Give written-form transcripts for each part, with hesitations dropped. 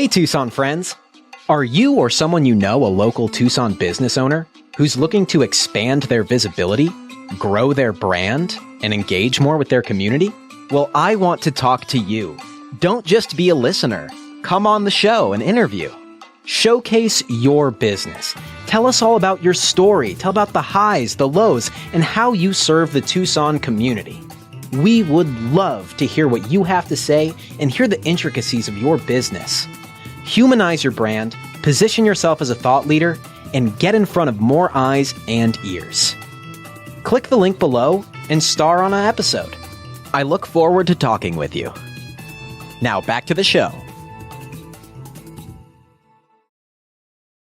Hey Tucson friends! Are you or someone you know a local Tucson business owner who's looking to expand their visibility, grow their brand, and engage more with their community? Well, I want to talk to you. Don't just be a listener. Come on the show and interview. Showcase your business. Tell us all about your story. Tell about the highs, the lows, and how you serve the Tucson community. We would love to hear what you have to say and hear the intricacies of your business. Humanize your brand, position yourself as a thought leader, and get in front of more eyes and ears. Click the link below and star on an episode. I look forward to talking with you. Now back to the show.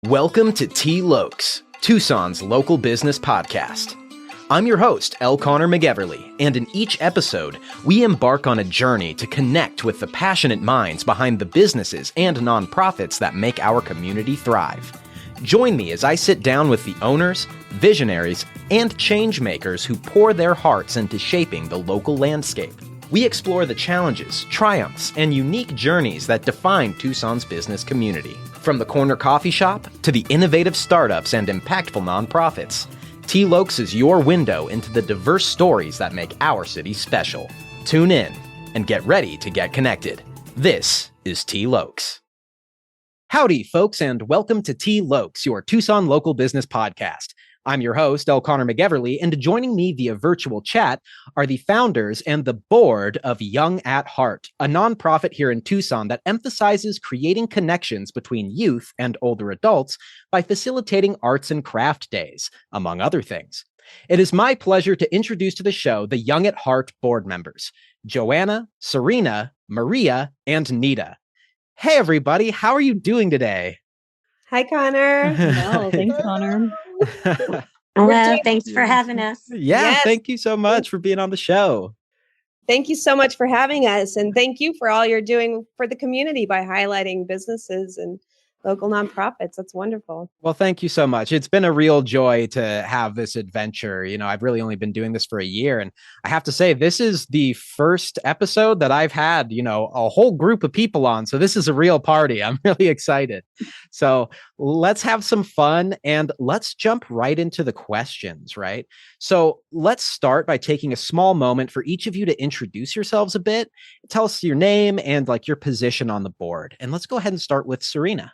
Welcome to T. Lokes, Tucson's local business podcast. I'm your host, L. Connor McEverly, and in each episode, we embark on a journey to connect with the passionate minds behind the businesses and nonprofits that make our community thrive. Join me as I sit down with the owners, visionaries, and change makers who pour their hearts into shaping the local landscape. We explore the challenges, triumphs, and unique journeys that define Tucson's business community. From the corner coffee shop to the innovative startups and impactful nonprofits, T. Lokes is your window into the diverse stories that make our city special. Tune in and get ready to get connected. This is T. Lokes. Howdy, folks, and welcome to T. Lokes, your Tucson local business podcast. I'm your host, L. Connor McEverly, and joining me via virtual chat are the founders and the board of Young at Heart, a nonprofit here in Tucson that emphasizes creating connections between youth and older adults by facilitating arts and craft days, among other things. It is my pleasure to introduce to the show the Young at Heart board members, Joanna, Serena, Maria, and Nita. Hey, everybody, how are you doing today? Hi, Connor. Well, thanks, Connor. Well, thanks for having us. Yes. Thank you so much for being on the show. Thank you so much for having us. And thank you for all you're doing for the community by highlighting businesses and local nonprofits. That's wonderful. Well, thank you so much. It's been a real joy to have this adventure. You know, I've really only been doing this for a year. And I have to say, this is the first episode that I've had, a whole group of people on. So this is a real party. I'm really excited. So let's have some fun and let's jump right into the questions, right? So let's start by taking a small moment for each of you to introduce yourselves a bit. Tell us your name and your position on the board. And let's go ahead and start with Serena.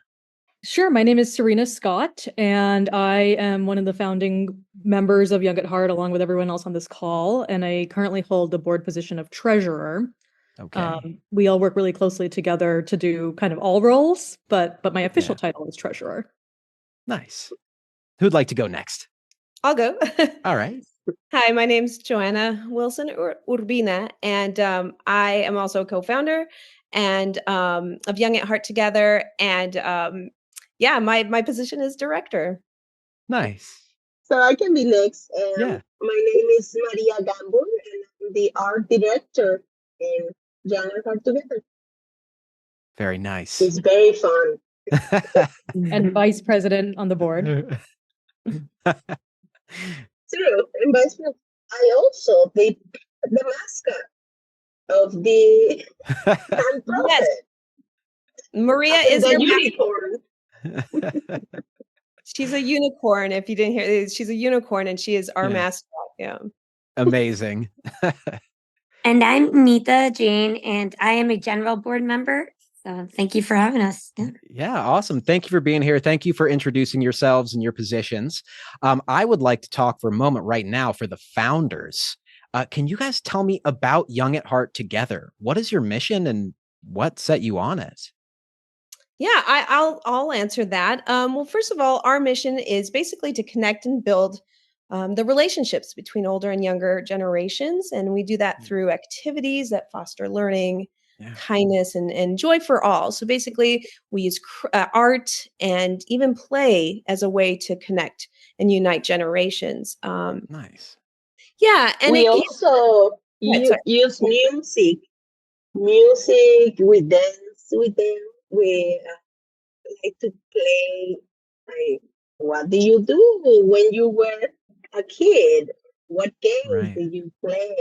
Sure. My name is Serena Scott, and I am one of the founding members of Young at Heart, along with everyone else on this call. And I currently hold the board position of treasurer. Okay. We all work really closely together to do kind of all roles, but my official title is treasurer. Nice. Who'd like to go next? I'll go. All right. Hi, my name's Joanna Wilson Urbina, and I am also a co-founder and of Young at Heart Together. And my position is director. Nice. So I can be next. Yeah. My name is Maria Gambur, and I'm the art director in Young at Heart Together. Very nice. It's very fun. And vice president on the board. True. And vice president. I also the mascot of the nonprofit. Yes. Maria is the your unicorn. She's a unicorn. If you didn't hear, she's a unicorn, and she is our mascot. Yeah. Amazing. And I'm Nita Jane, and I am a general board member. So thank you for having us. Yeah, awesome. Thank you for being here. Thank you for introducing yourselves and your positions. I would like to talk for a moment right now for the founders. Can you guys tell me about Young at Heart Together? What is your mission and what set you on it? Yeah, I'll answer that. Well, first of all, our mission is basically to connect and build the relationships between older and younger generations. And we do that through activities that foster learning, kindness, and joy for all. So basically, we use art and even play as a way to connect and unite generations. Nice. Yeah. And we also use music. We dance with them. We like to play. What do you do when you were a kid? What games did you play?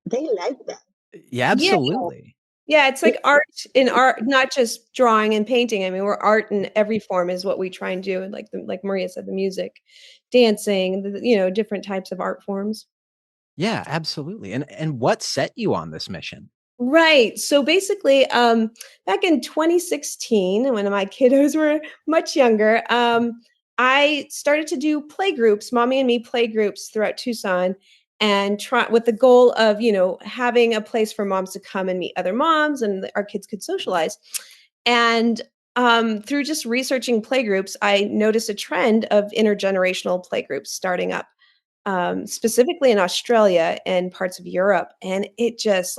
They like that. Yeah, absolutely. Yeah, it's like art in art, not just drawing and painting. I mean, we're art in every form is what we try and do. And like Maria said, the music, dancing, different types of art forms. Yeah, absolutely. And what set you on this mission? Right. So basically, back in 2016, when my kiddos were much younger, I started to do play groups, mommy and me play groups throughout Tucson, and try with the goal of, having a place for moms to come and meet other moms, and our kids could socialize. And through just researching play groups, I noticed a trend of intergenerational play groups starting up, specifically in Australia and parts of Europe, and it just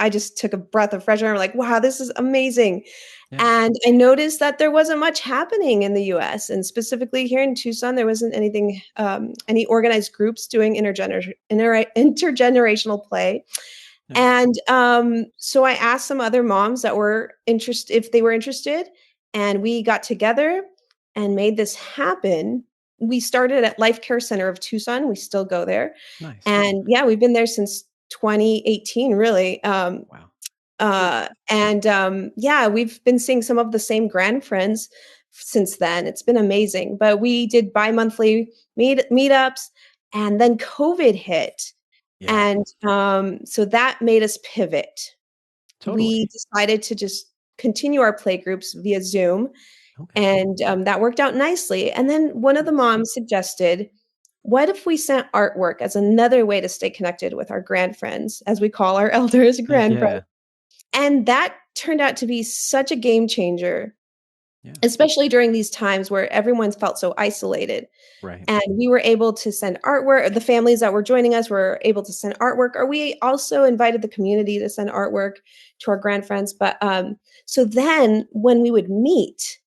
I just took a breath of fresh air. I'm like, wow, this is amazing. Yeah. And I noticed that there wasn't much happening in the US. And specifically here in Tucson, there wasn't any organized groups doing intergenerational play. Yeah. And so I asked some other moms that were interested if they were interested, and we got together and made this happen. We started at Life Care Center of Tucson. We still go there. Nice. And yeah, we've been there since 2018, really. Wow. Yeah, we've been seeing some of the same grand friends since then. It's been amazing. But we did bi-monthly meetups, and then COVID hit. Yeah. And so that made us pivot. Totally. We decided to just continue our play groups via Zoom, Okay. and that worked out nicely. And then one of the moms suggested, what if we sent artwork as another way to stay connected with our grandfriends, as we call our elders grandfriends? Yeah. And that turned out to be such a game changer, Yeah. especially during these times where everyone's felt so isolated. Right. And we were able to send artwork, or the families that were joining us were able to send artwork, or we also invited the community to send artwork to our grandfriends. But so then when we would meet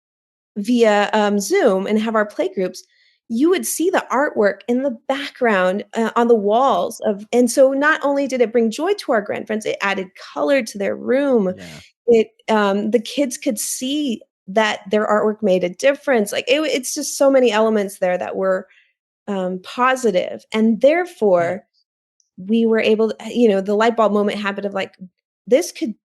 via Zoom and have our play groups, you would see the artwork in the background on the walls and so not only did it bring joy to our grandfriends, it added color to their room. Yeah. The kids could see that their artwork made a difference. Like it's just so many elements there that were positive, and therefore we were able to, the light bulb moment happened of like,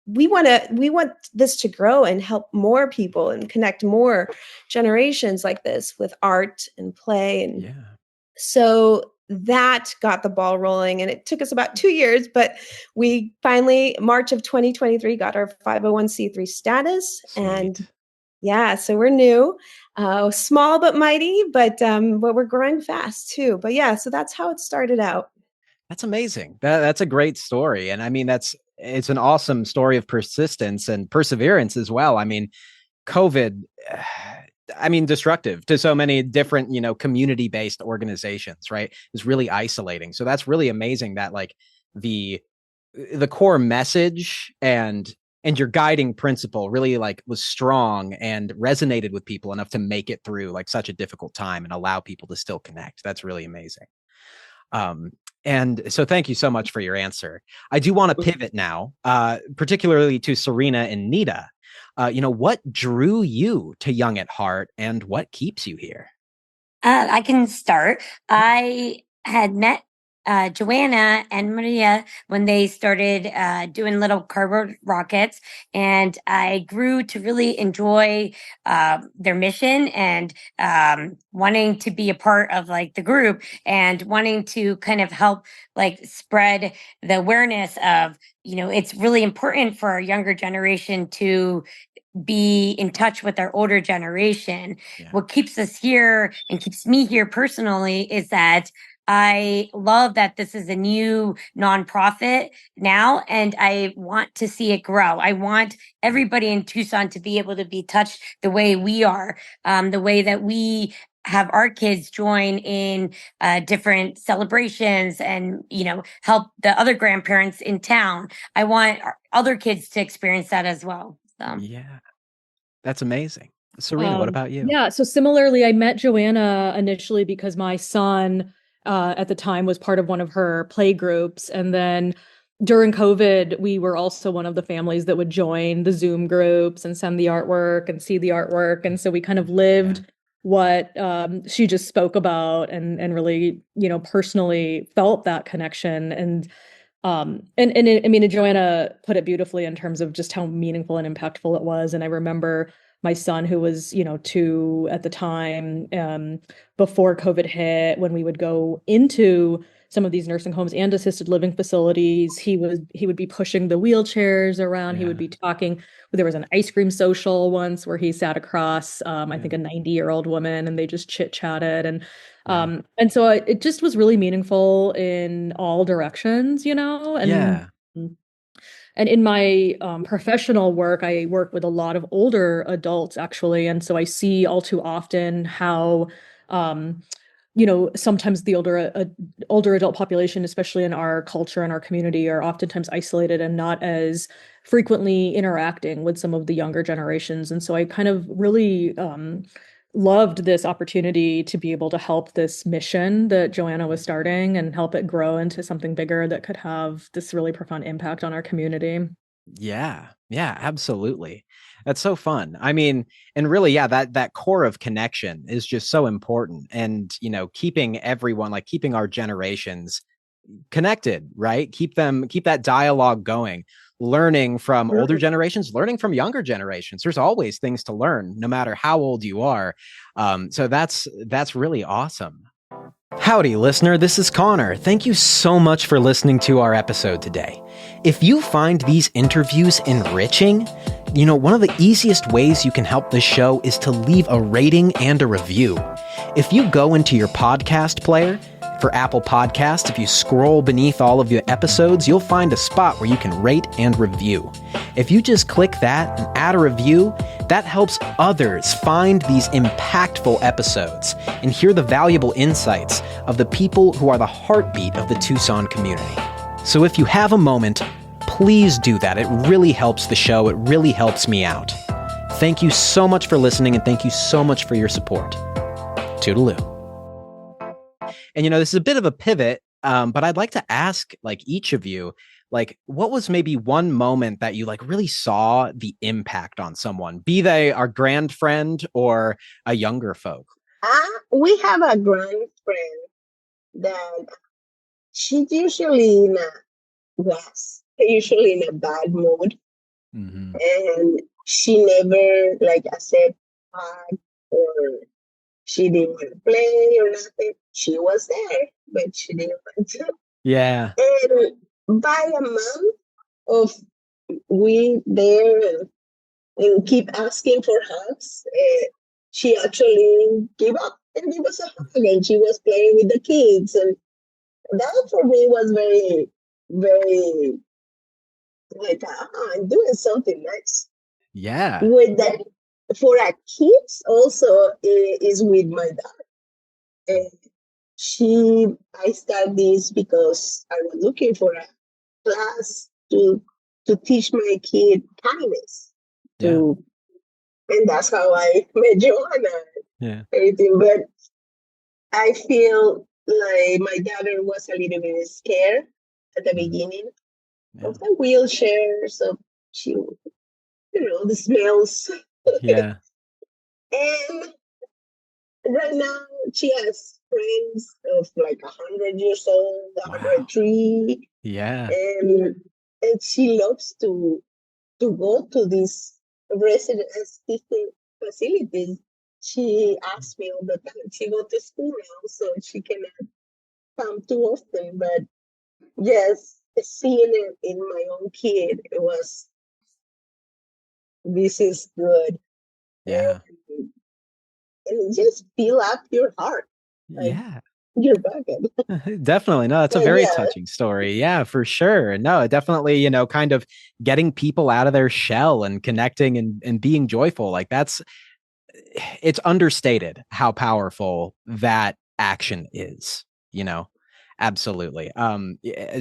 we want this to grow and help more people and connect more generations like this with art and play. And Yeah. so that got the ball rolling, and it took us about 2 years, but we finally, March of 2023, got our 501c3 status. Sweet. And yeah, so we're new, small but mighty, but we're growing fast too. But yeah, so that's how it started out. That's amazing. That's a great story. And I mean, it's an awesome story of persistence and perseverance as well. I mean, COVID, destructive to so many different, community-based organizations, right? Is really isolating. So that's really amazing that like the core message and your guiding principle really like was strong and resonated with people enough to make it through like such a difficult time and allow people to still connect. That's really amazing. And so thank you so much for your answer. I do want to pivot now, particularly to Serena and Nita. What drew you to Young at Heart and what keeps you here? I can start. I had met Joanna and Maria when they started doing little cardboard rockets, and I grew to really enjoy their mission and wanting to be a part of like the group and wanting to kind of help like spread the awareness of, it's really important for our younger generation to be in touch with our older generation. Yeah. What keeps us here and keeps me here personally is that I love that this is a new nonprofit now, and I want to see it grow. I want everybody in Tucson to be able to be touched the way we are, the way that we have our kids join in different celebrations and, help the other grandparents in town. I want other kids to experience that as well. Yeah, that's amazing. Serena, what about you? Yeah, so similarly, I met Joanna initially because my son at the time was part of one of her play groups. And then during COVID, we were also one of the families that would join the Zoom groups and send the artwork and see the artwork. And so we kind of lived what she just spoke about and really, personally felt that connection. And And Joanna put it beautifully in terms of just how meaningful and impactful it was. And I remember my son, who was, 2 at the time, before COVID hit, when we would go into some of these nursing homes and assisted living facilities, he would be pushing the wheelchairs around. He would be talking. There was an ice cream social once where he sat across, I think, a 90-year-old woman, and they just chit chatted. And so it just was really meaningful in all directions, and in my professional work, I work with a lot of older adults, actually. And so I see all too often how, sometimes the older adult population, especially in our culture and our community, are oftentimes isolated and not as frequently interacting with some of the younger generations. And so I kind of really loved this opportunity to be able to help this mission that Joanna was starting and help it grow into something bigger that could have this really profound impact on our community. Yeah. Yeah, absolutely. That's so fun. I mean, and really, yeah, that core of connection is just so important. And, keeping everyone, like keeping our generations connected, right? Keep that dialogue going, learning from older generations, learning from younger generations. There's always things to learn, no matter how old you are. So that's really awesome. Howdy, listener. This is Connor. Thank you so much for listening to our episode today. If you find these interviews enriching, one of the easiest ways you can help this show is to leave a rating and a review. If you go into your podcast player, for Apple Podcasts, if you scroll beneath all of the episodes, you'll find a spot where you can rate and review. If you just click that and add a review, that helps others find these impactful episodes and hear the valuable insights of the people who are the heartbeat of the Tucson community. So if you have a moment, please do that. It really helps the show. It really helps me out. Thank you so much for listening, and thank you so much for your support. Toodaloo. And, this is a bit of a pivot, but I'd like to ask, each of you, what was maybe one moment that you, really saw the impact on someone, be they our grand friend or a younger folk? We have a grand friend that she's usually usually in a bad mood. Mm-hmm. And she never, accept hug, or she didn't want to play or nothing. She was there, but she didn't want to. Yeah. And by a month of we there and keep asking for hugs, she actually gave up and gave us a hug, and she was playing with the kids. And that for me was very, very I'm doing something nice. Yeah. With that, for our kids also is with my daughter. And I started this because I was looking for a class to teach my kid kindness. And that's how I met Joanna. Yeah. Everything. But I feel like my daughter was a little bit scared at the beginning of the wheelchair. So she, the smells. Yeah. And right now she has friends of 100 years old, 103. Yeah. And she loves to go to these resident assisted facilities. She asks me all the time. She goes to school now, so she cannot come too often. But yes, seeing it in my own kid, it was, this is good. Yeah. And it just fill up your heart. Your bucket. Definitely. No, that's a very touching story. Yeah, for sure. No, definitely, kind of getting people out of their shell and connecting and being joyful. It's understated how powerful that action is, Absolutely.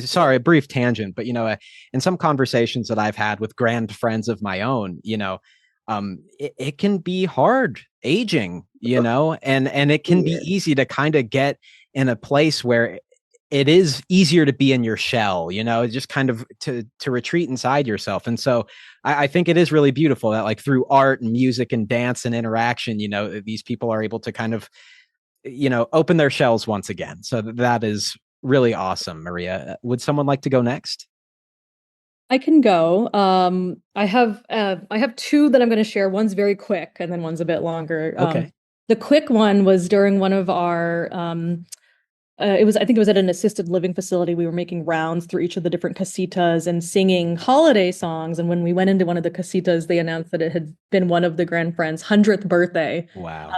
Sorry, a brief tangent, but in some conversations that I've had with grand friends of my own, it can be hard aging, and it can be easy to kind of get in a place where it is easier to be in your shell, just kind of to retreat inside yourself. And so I think it is really beautiful that through art and music and dance and interaction, these people are able to kind of, open their shells once again. So that is really awesome, Maria. Would someone like to go next? I can go. I have two that I'm going to share. One's very quick, and then one's a bit longer. Okay. The quick one was during one of our I think it was at an assisted living facility. We were making rounds through each of the different casitas and singing holiday songs. And when we went into one of the casitas, they announced that it had been one of the grandfriend's 100th birthday. Wow.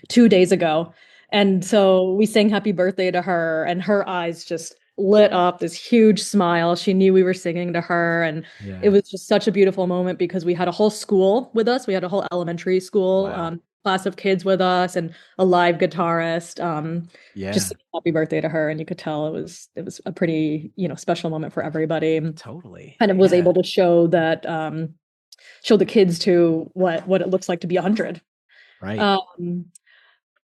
2 days ago. And so we sang happy birthday to her, and her eyes just lit up, this huge smile. She knew we were singing to her. And it was just such a beautiful moment because we had a whole school with us. We had a whole elementary school class of kids with us and a live guitarist. Just singing happy birthday to her. And you could tell it was a pretty, special moment for everybody. Totally. Kind of was able to show that, show the kids too what it looks like to be 100. Right.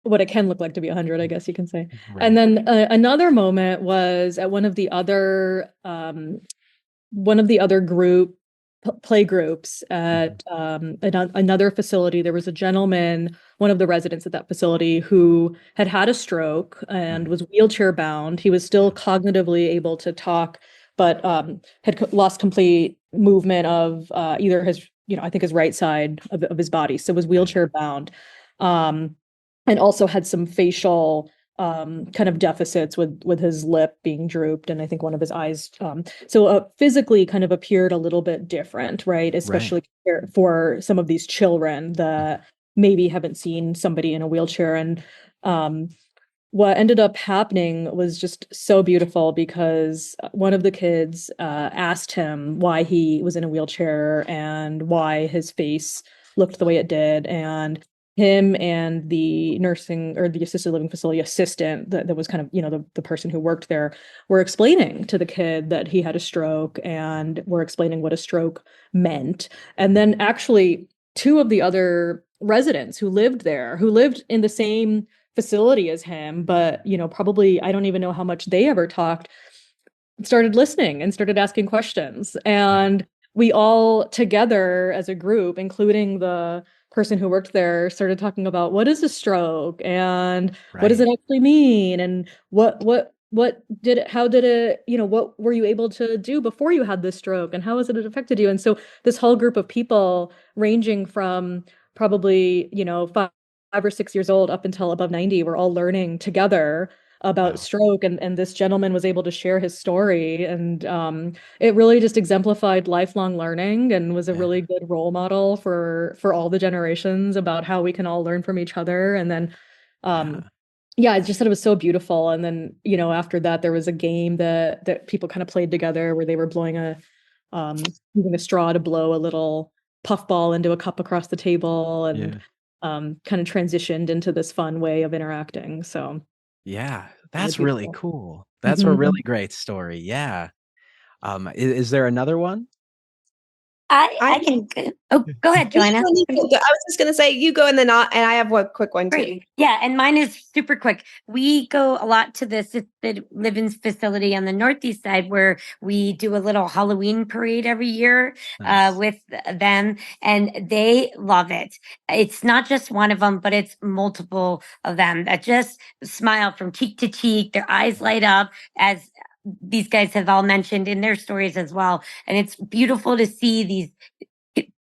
What it can look like to be 100, I guess you can say. Right. And then another moment was at one of the other play groups at another facility. There was a gentleman, one of the residents at that facility, who had a stroke and was wheelchair bound. He was still cognitively able to talk, but had lost complete movement of either his, I think his right side of his body. So was wheelchair bound. And also had some facial kind of deficits with his lip being drooped, and I think one of his eyes. So physically kind of appeared a little bit different, right? Especially for some of these children that maybe haven't seen somebody in a wheelchair. And what ended up happening was just so beautiful because one of the kids asked him why he was in a wheelchair and why his face looked the way it did. And him and the nursing or the assisted living facility assistant that was kind of, the person who worked there were explaining to the kid that he had a stroke and were explaining what a stroke meant. And then actually two of the other residents who lived in the same facility as him, but, probably, I don't even know how much they ever talked, started listening and started asking questions. And we all together as a group, including the person who worked there, started talking about what is a stroke and what does it actually mean and what how did it, what were you able to do before you had this stroke and how has it affected you? And so this whole group of people ranging from probably, 5 or 6 years old up until above 90, were all learning together about stroke, and this gentleman was able to share his story, and it really just exemplified lifelong learning and was a really good role model for all the generations about how we can all learn from each other. And then I just thought it was so beautiful. And then after that there was a game that people kind of played together where they were blowing using a straw to blow a little puffball into a cup across the table, and kind of transitioned into this fun way of interacting. So yeah, that's really cool. That's a really great story. Yeah. Is there another one? I can. Oh, go ahead, Joanna. I was just going to say, you go, and then I have one quick one too. Yeah, and mine is super quick. We go a lot to the assisted living facility on the northeast side, where we do a little Halloween parade every year with them, and they love it. It's not just one of them, but it's multiple of them that just smile from cheek to cheek. Their eyes light up, as these guys have all mentioned in their stories as well. And it's beautiful to see these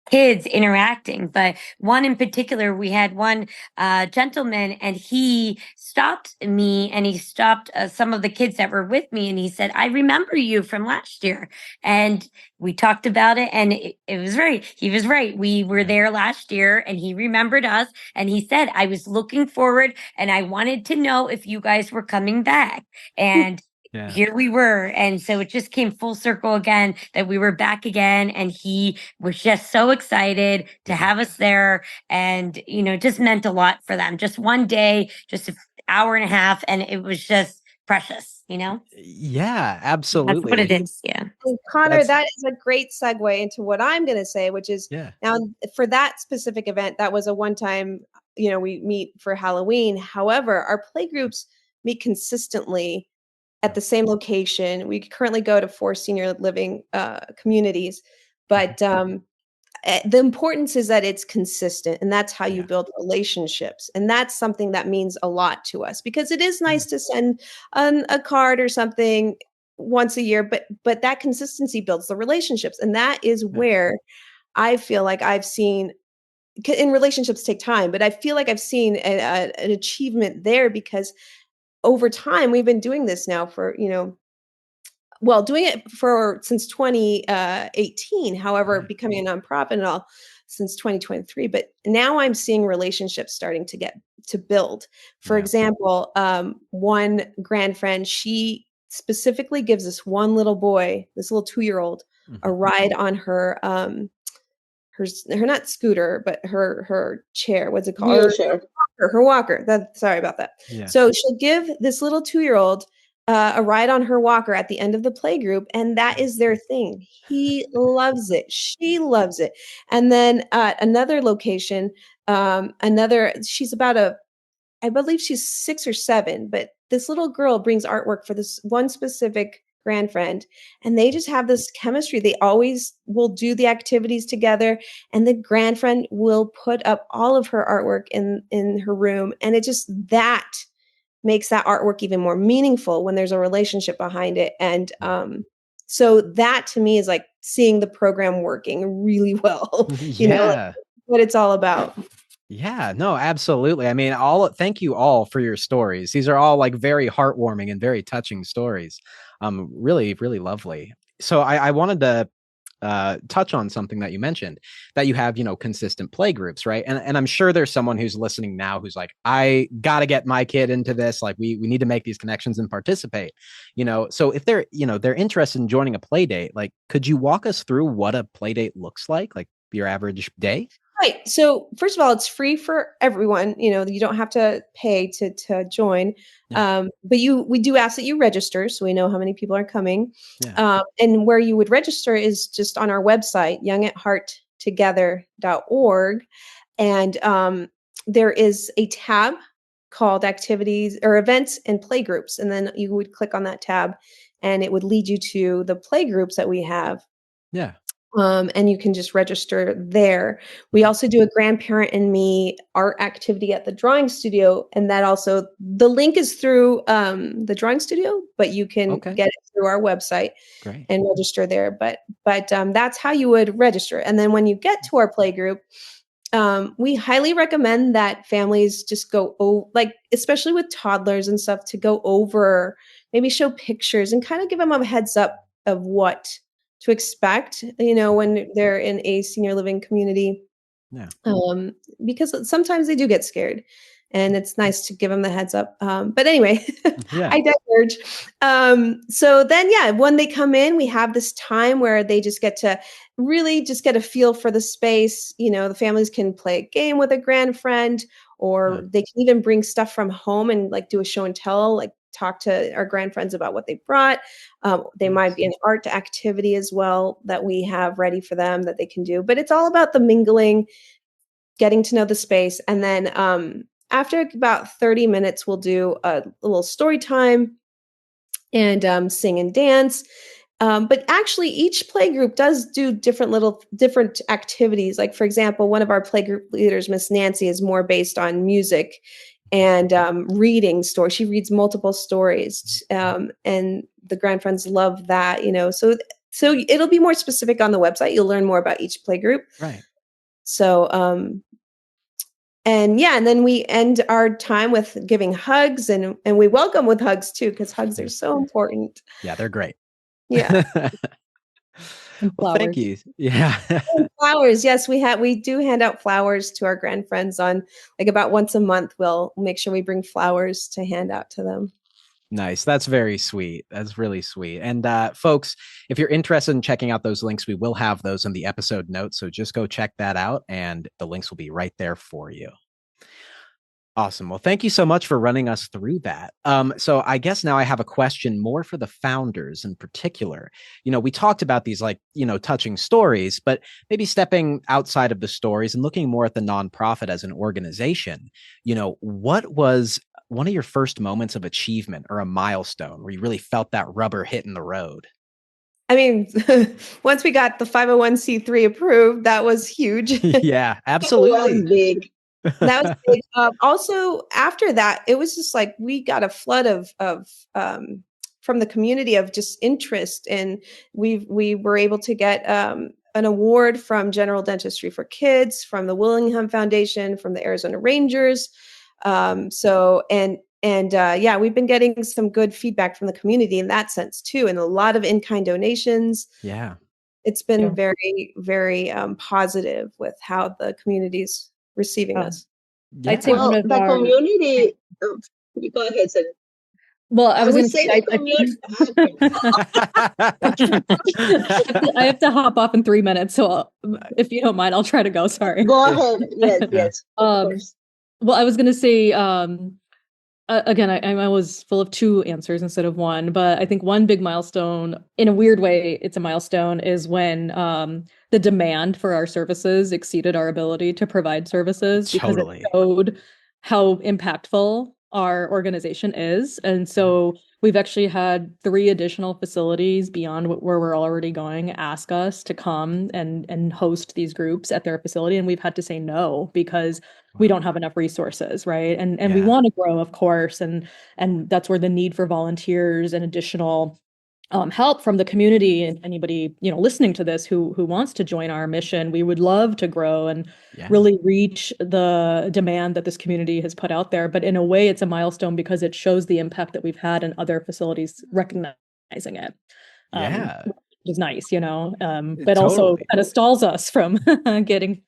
kids interacting. But one in particular, we had one gentleman, and he stopped me and he stopped some of the kids that were with me, and he said, "I remember you from last year." And we talked about it, and it was right. He was right. We were there last year, and he remembered us, and he said, "I was looking forward and I wanted to know if you guys were coming back." And here we were. And so it just came full circle again that we were back again. And he was just so excited to have us there. And, just meant a lot for them. Just one day, just an hour and a half. And it was just precious, Yeah, absolutely. That's what it is. Yeah. And Connor, that is a great segue into what I'm going to say, which is now for that specific event, that was a one-time, we meet for Halloween. However, our play groups meet consistently at the same location. We currently go to 4 senior living communities, but the importance is that it's consistent, and that's how you Yeah. build relationships. And that's something that means a lot to us, because it is nice Mm. to send a card or something once a year, but that consistency builds the relationships. And that is Yeah. where I feel like I've seen, in relationships take time, but I feel like I've seen an achievement there, because over time we've been doing this now for, well, doing it for since 2018, however, Right. becoming a nonprofit and all since 2023. But now I'm seeing relationships starting to build. For Yeah. example, one grand friend, she specifically gives this one little boy, this little 2-year-old, a Mhm. ride on her not scooter, but her chair. What's it called? Wheelchair. Her walker. Sorry about that. Yeah. So she'll give this little 2-year-old a ride on her walker at the end of the play group, and that is their thing. He loves it. She loves it. And then at another location, she's about I believe she's 6 or 7, but this little girl brings artwork for this one specific grand friend, and they just have this chemistry. They always will do the activities together, and the grand friend will put up all of her artwork in her room, and it just that makes that artwork even more meaningful when there's a relationship behind it. And so that to me is like seeing the program working really well, like Yeah. what it's all about. Yeah, no, absolutely. I mean, thank you all for your stories. These are all like very heartwarming and very touching stories. Really, really lovely. So I wanted to touch on something that you mentioned, that you have, consistent play groups, right? And I'm sure there's someone who's listening now who's like, I got to get my kid into this. Like we need to make these connections and participate, So if they're interested in joining a play date, like, could you walk us through what a play date looks like your average day? Right. So first of all, it's free for everyone. You don't have to pay to join. Yeah. But we do ask that you register, so we know how many people are coming. Yeah. And where you would register is just on our website, youngathearttogether.org. And there is a tab called activities or events and play groups. And then you would click on that tab, and it would lead you to the play groups that we have. Yeah. And you can just register there. We also do a grandparent and me art activity at the drawing studio, and that also the link is through the drawing studio, but you can Okay. get it through our website. Great. And register there. But that's how you would register. And then when you get to our play group, we highly recommend that families just like especially with toddlers and stuff, to go over, maybe show pictures and kind of give them a heads up of what to expect, when they're in a senior living community. Yeah. Because sometimes they do get scared, and it's nice to give them the heads up. But anyway, Yeah. I diverge. So then, yeah, when they come in, we have this time where they just get to really just get a feel for the space. The families can play a game with a grand friend, or they can even bring stuff from home and like do a show and tell, like talk to our grand friends about what they brought. They might be an art activity as well that we have ready for them that they can do. But it's all about the mingling, getting to know the space. And then after about 30 minutes, we'll do a little story time and sing and dance. But actually, each play group does do different activities. Like, for example, one of our play group leaders, Miss Nancy, is more based on music and reading stories. She reads multiple stories, and the grand friends love that. So it'll be more specific on the website. You'll learn more about each play group. Right. So and then we end our time with giving hugs, and we welcome with hugs too, because hugs are so important. Yeah, they're great. Yeah. And Well, thank flowers. you. Yeah. And flowers. Yes, we do hand out flowers to our grand friends on like about once a month. We'll make sure we bring flowers to hand out to them. Nice. That's very sweet. That's really sweet. And folks, if you're interested in checking out those links, we will have those in the episode notes. So just go check that out, and the links will be right there for you. Awesome. Well, thank you so much for running us through that. So I guess now I have a question more for the founders in particular. We talked about these touching stories, but maybe stepping outside of the stories and looking more at the nonprofit as an organization. What was one of your first moments of achievement or a milestone where you really felt that rubber hitting the road? I mean, once we got the 501c3 approved, that was huge. Yeah, It was absolutely. big. That was big. Also, after that, it was just like we got a flood of from the community of just interest, and we were able to get an award from General Dentistry for Kids, from the Willingham Foundation, from the Arizona Rangers. So yeah, we've been getting some good feedback from the community in that sense too, and a lot of in-kind donations. Yeah. It's been very, very positive with how the community's receiving us. Yeah. I'd say one Well, of the our community. You go ahead, sir. well, I I was would going to say say the community. I have to hop off in 3 minutes, so if you don't mind, I'll try to go. Sorry. Go ahead. Yes, yes, of course. Well, I was going to say again, I was full of two answers instead of one, but I think one big milestone, in a weird way, it's a milestone, is when the demand for our services exceeded our ability to provide services because Totally. it showed how impactful our organization is. And so we've actually had 3 additional facilities beyond where we're already going ask us to come and host these groups at their facility. And we've had to say no because we don't have enough resources, right? And we Yeah. want to grow, of course, and that's where the need for volunteers and additional help from the community and anybody listening to this who wants to join our mission. We would love to grow and really reach the demand that this community has put out there. But in a way, it's a milestone because it shows the impact that we've had in other facilities recognizing it. Yeah. Which is nice, but also Totally. kind of stalls us from getting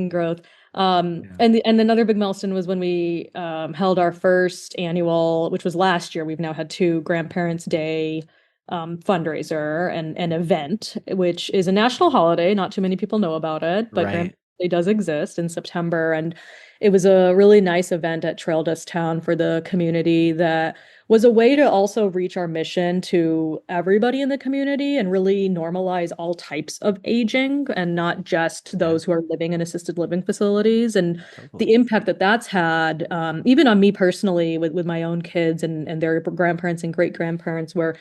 growth. And another big milestone was when we held our first annual, which was last year. We've now had 2 Grandparents' Day fundraiser and an event, which is a national holiday. Not too many people know about it, but Grandparents' Day does exist in September. And it was a really nice event at Trail Dust Town for the community that was a way to also reach our mission to everybody in the community and really normalize all types of aging and not just those who are living in assisted living facilities. And the impact that that's had, even on me personally with my own kids and their grandparents and great grandparents, where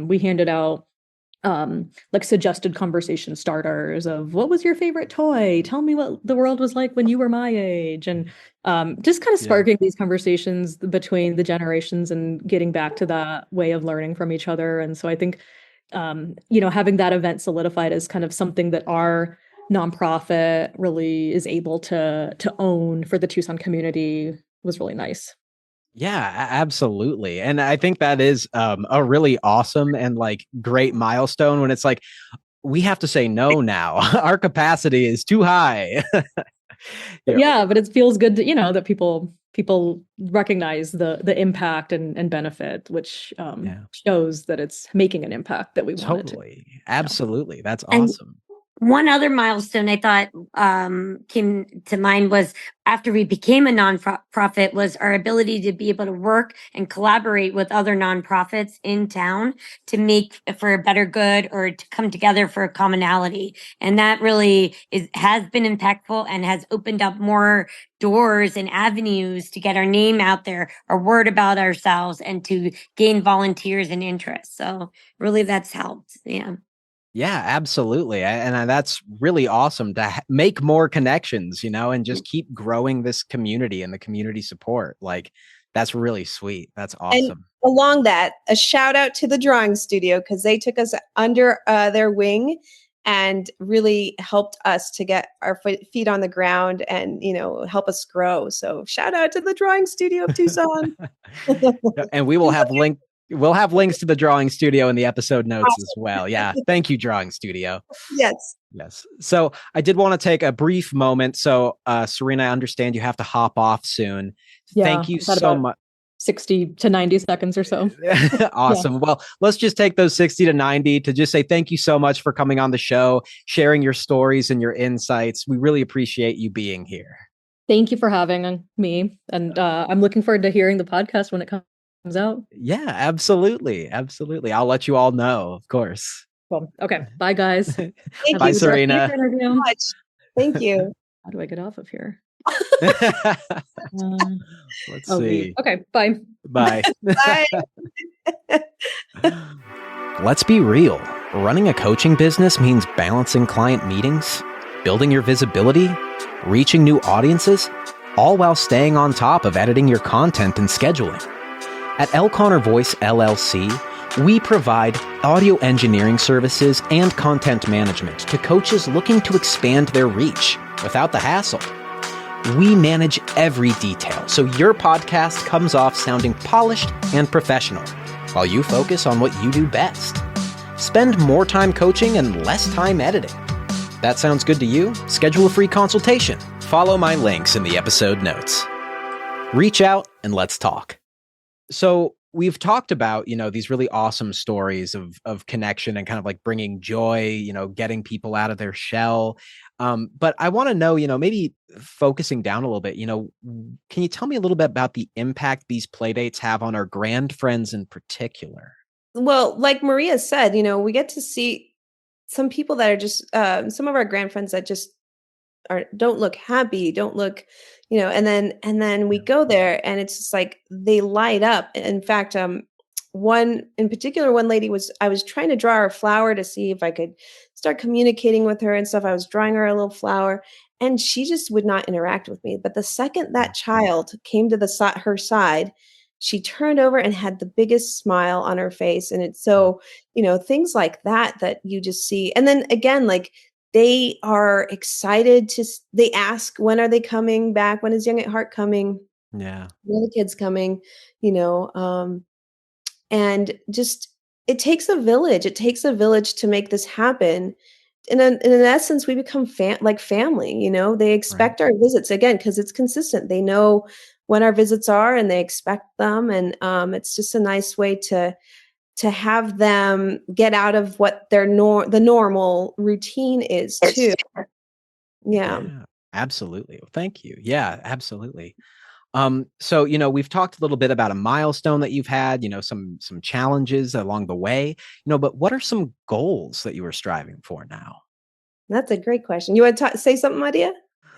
we handed out like suggested conversation starters of what was your favorite toy? Tell me what the world was like when you were my age. And just kind of sparking these conversations between the generations and getting back to that way of learning from each other. And so I think, having that event solidified as kind of something that our nonprofit really is able to own for the Tucson community was really nice. Yeah, absolutely. And I think that is a really awesome and like great milestone when it's like, we have to say no now. Our capacity is too high. Yeah, but it feels good to, that people recognize the impact and benefit, which shows that it's making an impact that we wanted to. Totally. Absolutely. That's awesome. One other milestone I thought came to mind was after we became a nonprofit was our ability to be able to work and collaborate with other nonprofits in town to make for a better good or to come together for a commonality. And that really has been impactful and has opened up more doors and avenues to get our name out there, our word about ourselves, and to gain volunteers and interest. So really that's helped. Yeah. Yeah, absolutely. And that's really awesome to make more connections, and just keep growing this community and the community support. Like, that's really sweet. That's awesome. And along that, a shout out to the drawing studio because they took us under their wing and really helped us to get our feet on the ground and, help us grow. So shout out to the drawing studio of Tucson. And we will have We'll have links to the drawing studio in the episode notes as well. Yeah. Thank you, drawing studio. Yes. So I did want to take a brief moment. So Serena, I understand you have to hop off soon. Yeah, thank you so much. 60 to 90 seconds or so. Awesome. Well, let's just take those 60 to 90 to just say thank you so much for coming on the show, sharing your stories and your insights. We really appreciate you being here. Thank you for having me. And I'm looking forward to hearing the podcast when it comes out. Yeah, absolutely. Absolutely. I'll let you all know, of course. Well, okay. Bye, guys. Bye, Serena. Thank you. How do I get off of here? Let's see. Okay. Bye. Bye. Bye. Let's be real. Running a coaching business means balancing client meetings, building your visibility, reaching new audiences, all while staying on top of editing your content and scheduling. At Connor Voice LLC, we provide audio engineering services and content management to coaches looking to expand their reach without the hassle. We manage every detail so your podcast comes off sounding polished and professional, while you focus on what you do best. Spend more time coaching and less time editing. That sounds good to you? Schedule a free consultation. Follow my links in the episode notes. Reach out and let's talk. So we've talked about, these really awesome stories of connection and kind of like bringing joy, getting people out of their shell. But I want to know, maybe focusing down a little bit, can you tell me a little bit about the impact these playdates have on our grand friends in particular? Well, like Maria said, we get to see some people that are just some of our grand friends that just don't look happy, don't look, and then we go there and it's just like they light up. In fact, one in particular, one lady I was trying to draw her a flower to see if I could start communicating with her and stuff. I was drawing her a little flower and she just would not interact with me. But the second that child came to her side, she turned over and had the biggest smile on her face. And it's so, things like that you just see. And then again, like they are excited they ask, when are they coming back? When is Young at Heart coming? Yeah. When are the kids coming? And just, it takes a village. It takes a village to make this happen. In essence, we become like family, they expect our visits again, because it's consistent. They know when our visits are and they expect them. And it's just a nice way to have them get out of what the normal routine is too. Yeah. Absolutely. Well, thank you. Yeah, absolutely. So, we've talked a little bit about a milestone that you've had, some challenges along the way, but what are some goals that you are striving for now? That's a great question. You want to say something, Maria?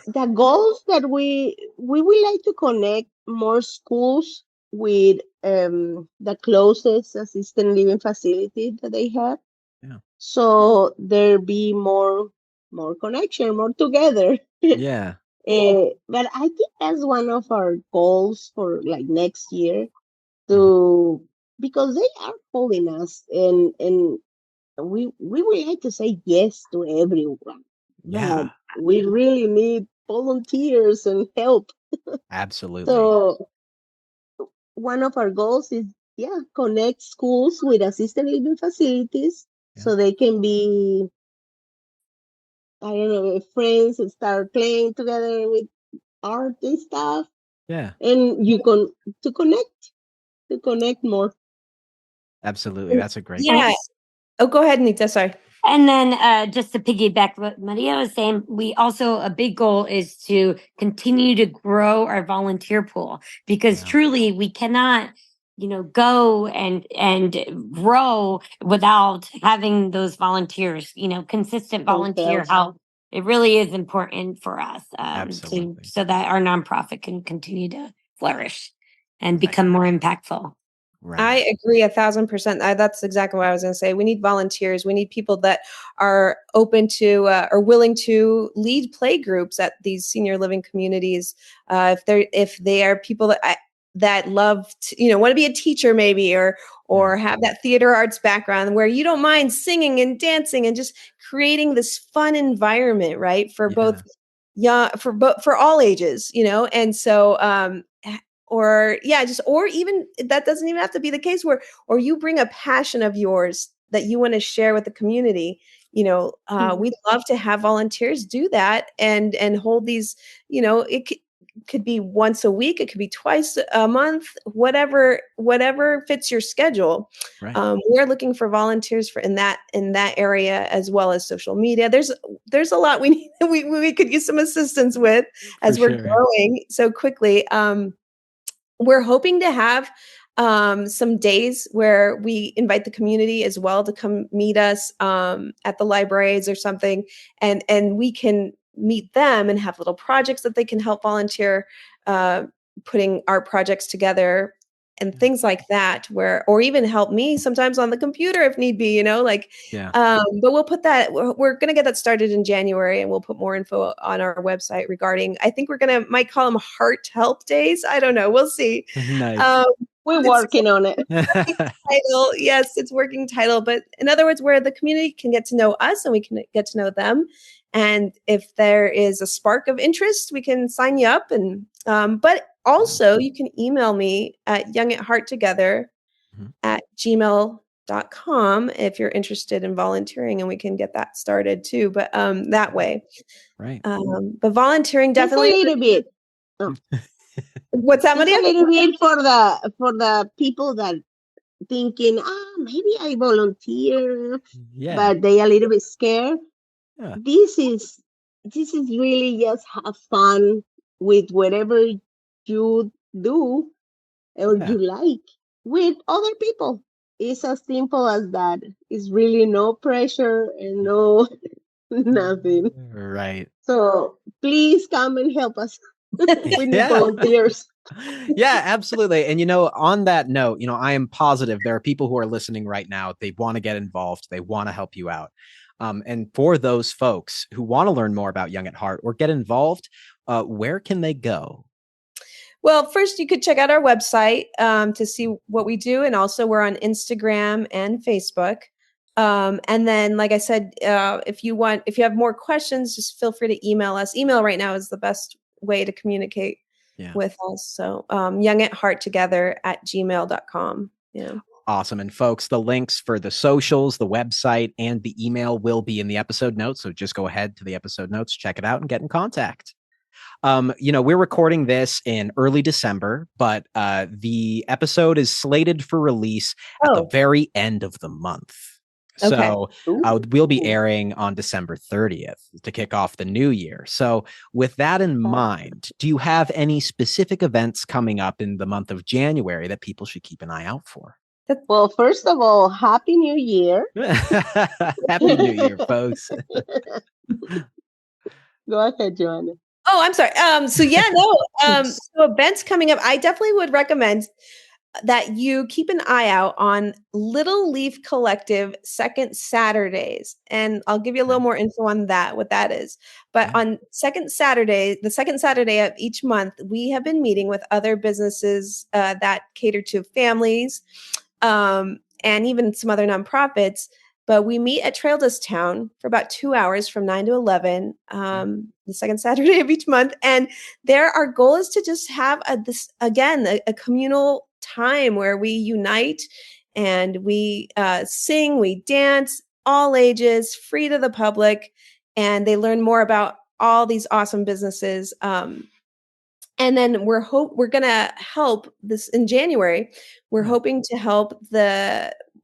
The goals that we would like to connect more schools with the closest assisted living facility that they have. Yeah. So there be more connection, more together. Yeah. But I think that's one of our goals for like next year because they are calling us and we would like to say yes to everyone. Yeah. But we really need volunteers and help. Absolutely. So one of our goals is connect schools with assisted living facilities so they can be, I don't know, friends and start playing together with art and stuff. Yeah. And to connect more. Absolutely. That's a great point. Oh, go ahead, Nita. Sorry. And then just to piggyback what Maria was saying, a big goal is to continue to grow our volunteer pool because truly we cannot, go and grow without having those volunteers, consistent volunteer help. It really is important for us so that our nonprofit can continue to flourish and become more impactful. Right. I agree 1,000%. That's exactly what I was going to say. We need volunteers. We need people that are open to or willing to lead play groups at these senior living communities. If they are people that love to, want to be a teacher maybe, or have that theater arts background where you don't mind singing and dancing and just creating this fun environment, right? For both for all ages, and so or even that doesn't even have to be the case or you bring a passion of yours that you want to share with the community. We'd love to have volunteers do that and hold these, it could be once a week, it could be twice a month, whatever fits your schedule. Right. We're looking for volunteers in that area, as well as social media. There's a lot we could use some assistance with as we're growing so quickly. We're hoping to have some days where we invite the community as well to come meet us at the libraries or something, and we can meet them and have little projects that they can help volunteer, putting art projects together. and things like that, or even help me sometimes on the computer if need be, but we'll put that, we're going to get that started in January, and we'll put more info on our website regarding, I think might call them Heart Help Days. I don't know. We'll see. Nice. We're working on it. Title. Yes, it's working title. But in other words, where the community can get to know us and we can get to know them. And if there is a spark of interest, we can sign you up. And but also you can email me at youngathearttogether@gmail.com if you're interested in volunteering, and we can get that started too. But that way. Right. But volunteering definitely just a little bit. Oh. What's that, Maria? Just a little bit for the people that thinking, maybe I volunteer, but they a little bit scared. Yeah. This is really just have fun with whatever you do or you like with other people. It's as simple as that. It's really no pressure and no nothing. Right. So please come and help us with the volunteers. Yeah, absolutely. And, on that note, I am positive there are people who are listening right now. They want to get involved. They want to help you out. And for those folks who want to learn more about Young at Heart or get involved, where can they go? Well, first you could check out our website to see what we do. And also we're on Instagram and Facebook. And then, like I said, if you have more questions, just feel free to email us. Email right now is the best way to communicate with us. So youngathearttogether@gmail.com. Yeah. Awesome. And folks, the links for the socials, the website, and the email will be in the episode notes. So just go ahead to the episode notes, check it out, and get in contact. We're recording this in early December, but the episode is slated for release at the very end of the month. So we'll be airing on December 30th to kick off the new year. So with that in mind, do you have any specific events coming up in the month of January that people should keep an eye out for? Well, first of all, Happy New Year. Happy New Year, folks. Go ahead, Joanna. Oh, I'm sorry. So events coming up, I definitely would recommend that you keep an eye out on Little Leaf Collective second Saturdays. And I'll give you a little more info on what that is. But on the second Saturday of each month, we have been meeting with other businesses that cater to families and even some other nonprofits. But we meet at Trail Dust Town for about 2 hours from 9 to 11, the second Saturday of each month. And our goal is to just have a communal time where we unite and we sing, we dance, all ages, free to the public, and they learn more about all these awesome businesses. And then we're going to help this in January. We're hoping to help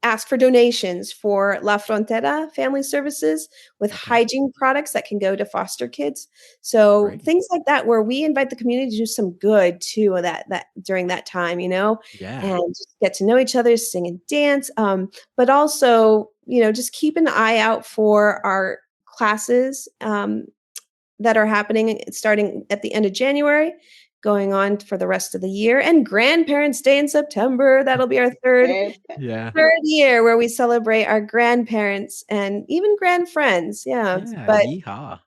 ask for donations for La Frontera Family Services with hygiene products that can go to foster kids. So things like that, where we invite the community to do some good too, that during that time, and just get to know each other, sing and dance. But also, just keep an eye out for our classes that are happening starting at the end of January, going on for the rest of the year, and Grandparents' Day in September. That'll be our third year where we celebrate our grandparents and even grand friends. Yeah. But yeehaw.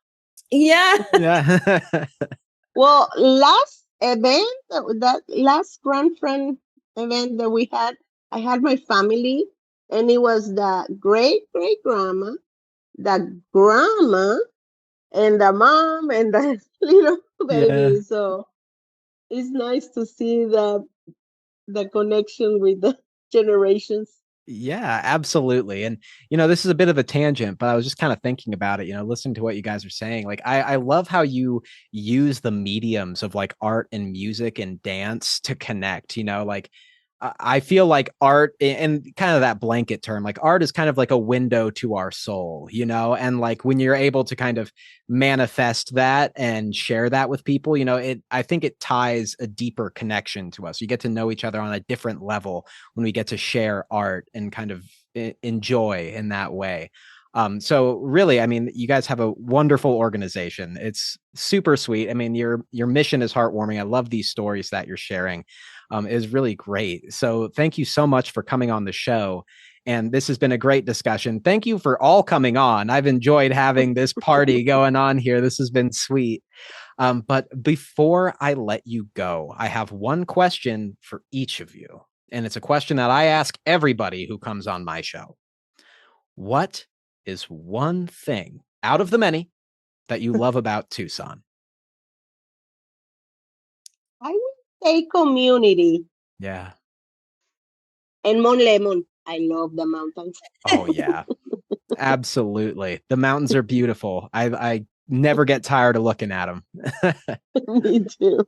Yeah. Well, last event, that last grand friend event that we had, I had my family, and it was the great grandma, the grandma, and the mom, and the little baby. Yeah. So it's nice to see the connection with the generations. Yeah, absolutely. And, this is a bit of a tangent, but I was just kind of thinking about it, listening to what you guys are saying. Like, I love how you use the mediums of like art and music and dance to connect, like, I feel like art, and kind of that blanket term, like art is kind of like a window to our soul, and like when you're able to kind of manifest that and share that with people, I think it ties a deeper connection to us. You get to know each other on a different level when we get to share art and kind of enjoy in that way. So really, I mean, you guys have a wonderful organization. It's super sweet. I mean, your mission is heartwarming. I love these stories that you're sharing. is really great. So thank you so much for coming on the show. And this has been a great discussion. Thank you for all coming on. I've enjoyed having this party going on here. This has been sweet. But before I let you go, I have one question for each of you. And it's a question that I ask everybody who comes on my show. What is one thing out of the many that you love about Tucson? I would say community. Yeah. And Mon Lemon. I love the mountains. Oh, yeah. Absolutely. The mountains are beautiful. I never get tired of looking at them. Me too.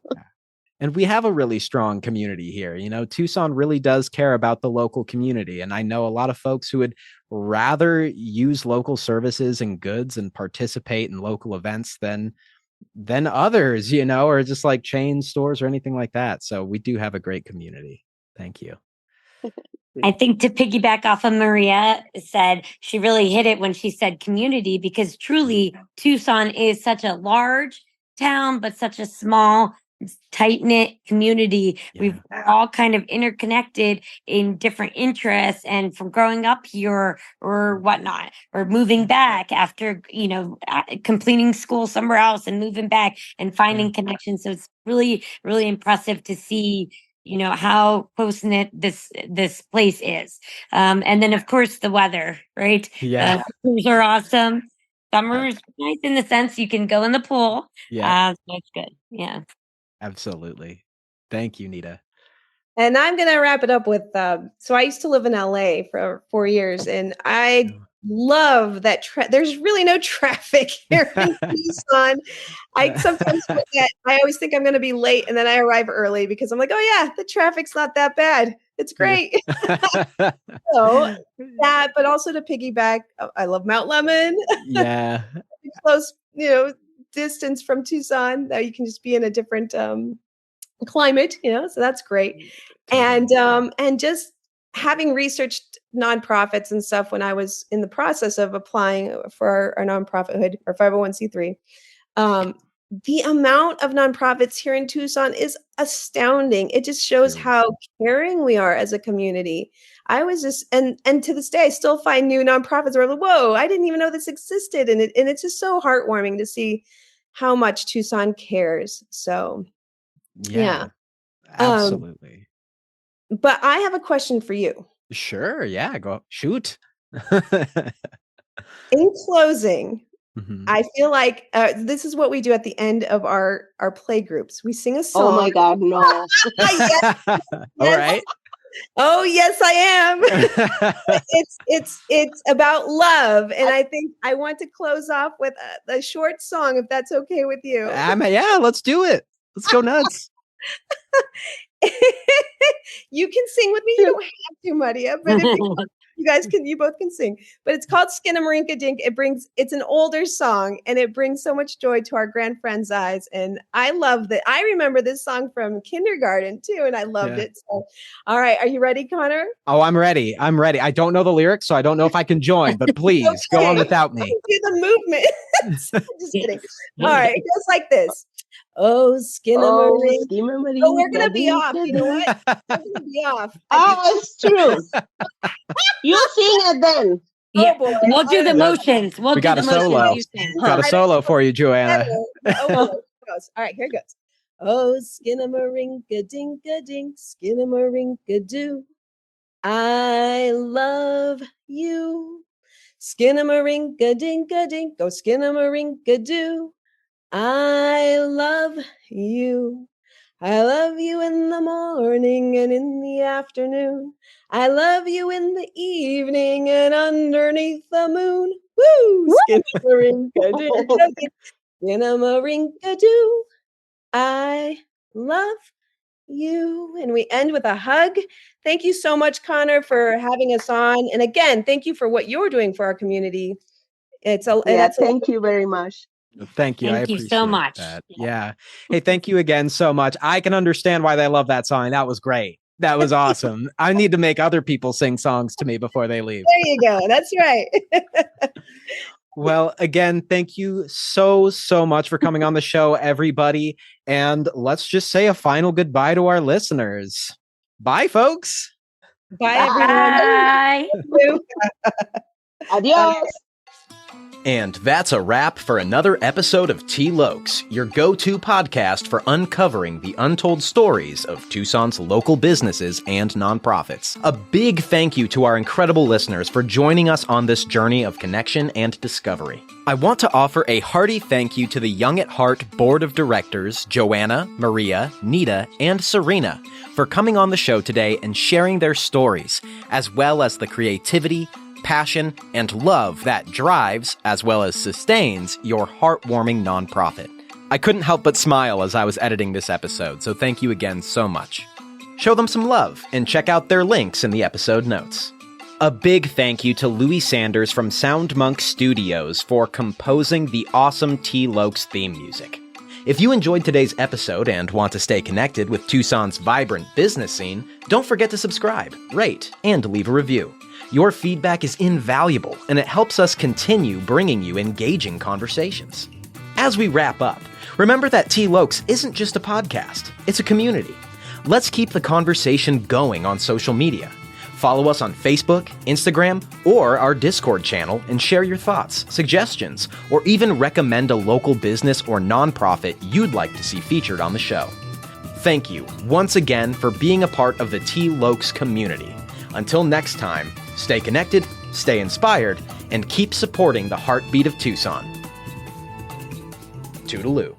And we have a really strong community here. You know, Tucson really does care about the local community. And I know a lot of folks who would rather use local services and goods and participate in local events than others, you know, or just like chain stores or anything like that. So we do have a great community. Thank you. I think to piggyback off of Maria said, she really hit it when she said community, because truly Tucson is such a large town, but such a small, tight-knit community. Yeah. We're all kind of interconnected in different interests, and from growing up here or whatnot, or moving back after, completing school somewhere else and moving back and finding connections. So it's really, really impressive to see how close-knit this place is. And then of course the weather, right? Yeah. Summers are awesome. Summer's nice in the sense you can go in the pool. Yeah. So it's good. Yeah. Absolutely. Thank you, Nita. And I'm going to wrap it up with, so I used to live in LA for 4 years, and I love that there's really no traffic here in Tucson. I sometimes forget. I always think I'm going to be late, and then I arrive early because I'm like, oh yeah, the traffic's not that bad. It's great. So that, but also to piggyback, I love Mount Lemon. Yeah. Close, distance from Tucson. That you can just be in a different climate, so that's great. Totally. And just having researched nonprofits and stuff when I was in the process of applying for our nonprofithood or 501c3, the amount of nonprofits here in Tucson is astounding. It just shows how caring we are as a community. I was just, and to this day, I still find new nonprofits where I'm like, whoa, I didn't even know this existed. And it's just so heartwarming to see how much Tucson cares. So yeah. Absolutely. But I have a question for you. Sure. Yeah. Go shoot. In closing, Mm-hmm. I feel like this is what we do at the end of our play groups. We sing a song. Oh my God, no. Yes. All right. Oh yes, I am. It's about love, and I think I want to close off with a short song, if that's okay with you. Yeah, let's do it. Let's go nuts. You can sing with me. You don't have to, Maria, but if you both can sing. But it's called Skinnamarink-a-Dink. It's an older song, and it brings so much joy to our grand friends' eyes. And I love that. I remember this song from kindergarten too, and I loved it. So, all right, are you ready, Connor? Oh, I'm ready. I don't know the lyrics, so I don't know if I can join. But please go on without me. I can do the movement. Just kidding. All right, it goes like this. Oh, Skinnamarink. Oh, we're going to be off. You know what? We're going to be off. Oh, it's true. You sing it then. Yeah, oh, we'll do the motions. We got a solo. Got a solo for you, Joanna. All right, here it goes. Oh, Skinnamarink-a-dink-a-dink, Skinnamarink-a-doo. I love you. Skinnamarink-a-dink-a-dink, go Skinnamarink-a-doo. I love you. I love you in the morning and in the afternoon. I love you in the evening and underneath the moon. Woo! Skinnamarink-a-dink-a-dink, Skinnamarink-a-doo. I love you. And we end with a hug. Thank you so much, Connor, for having us on. And again, thank you for what you're doing for our community. Thank you very much. Thank you. Thank you so much. That. Yeah. Hey, thank you again so much. I can understand why they love that song. That was great. That was awesome. I need to make other people sing songs to me before they leave. There you go. That's right. Well, again, thank you so much for coming on the show, everybody. And let's just say a final goodbye to our listeners. Bye, folks. Bye, everyone. Adios. And that's a wrap for another episode of Tea Lokes, your go-to podcast for uncovering the untold stories of Tucson's local businesses and nonprofits. A big thank you to our incredible listeners for joining us on this journey of connection and discovery. I want to offer a hearty thank you to the Young at Heart Board of Directors, Joanna, Maria, Nita, and Serena, for coming on the show today and sharing their stories, as well as the creativity, passion, and love that drives, as well as sustains, your heartwarming nonprofit. I couldn't help but smile as I was editing this episode, so thank you again so much. Show them some love and check out their links in the episode notes. A big thank you to Louis Sanders from Sound Monk Studios for composing the awesome Tea Lokes theme music. If you enjoyed today's episode and want to stay connected with Tucson's vibrant business scene, don't forget to subscribe, rate, and leave a review. Your feedback is invaluable, and it helps us continue bringing you engaging conversations. As we wrap up, remember that Tea Lokes isn't just a podcast, it's a community. Let's keep the conversation going on social media. Follow us on Facebook, Instagram, or our Discord channel and share your thoughts, suggestions, or even recommend a local business or nonprofit you'd like to see featured on the show. Thank you once again for being a part of the Tea Lokes community. Until next time, stay connected, stay inspired, and keep supporting the heartbeat of Tucson. Toodaloo.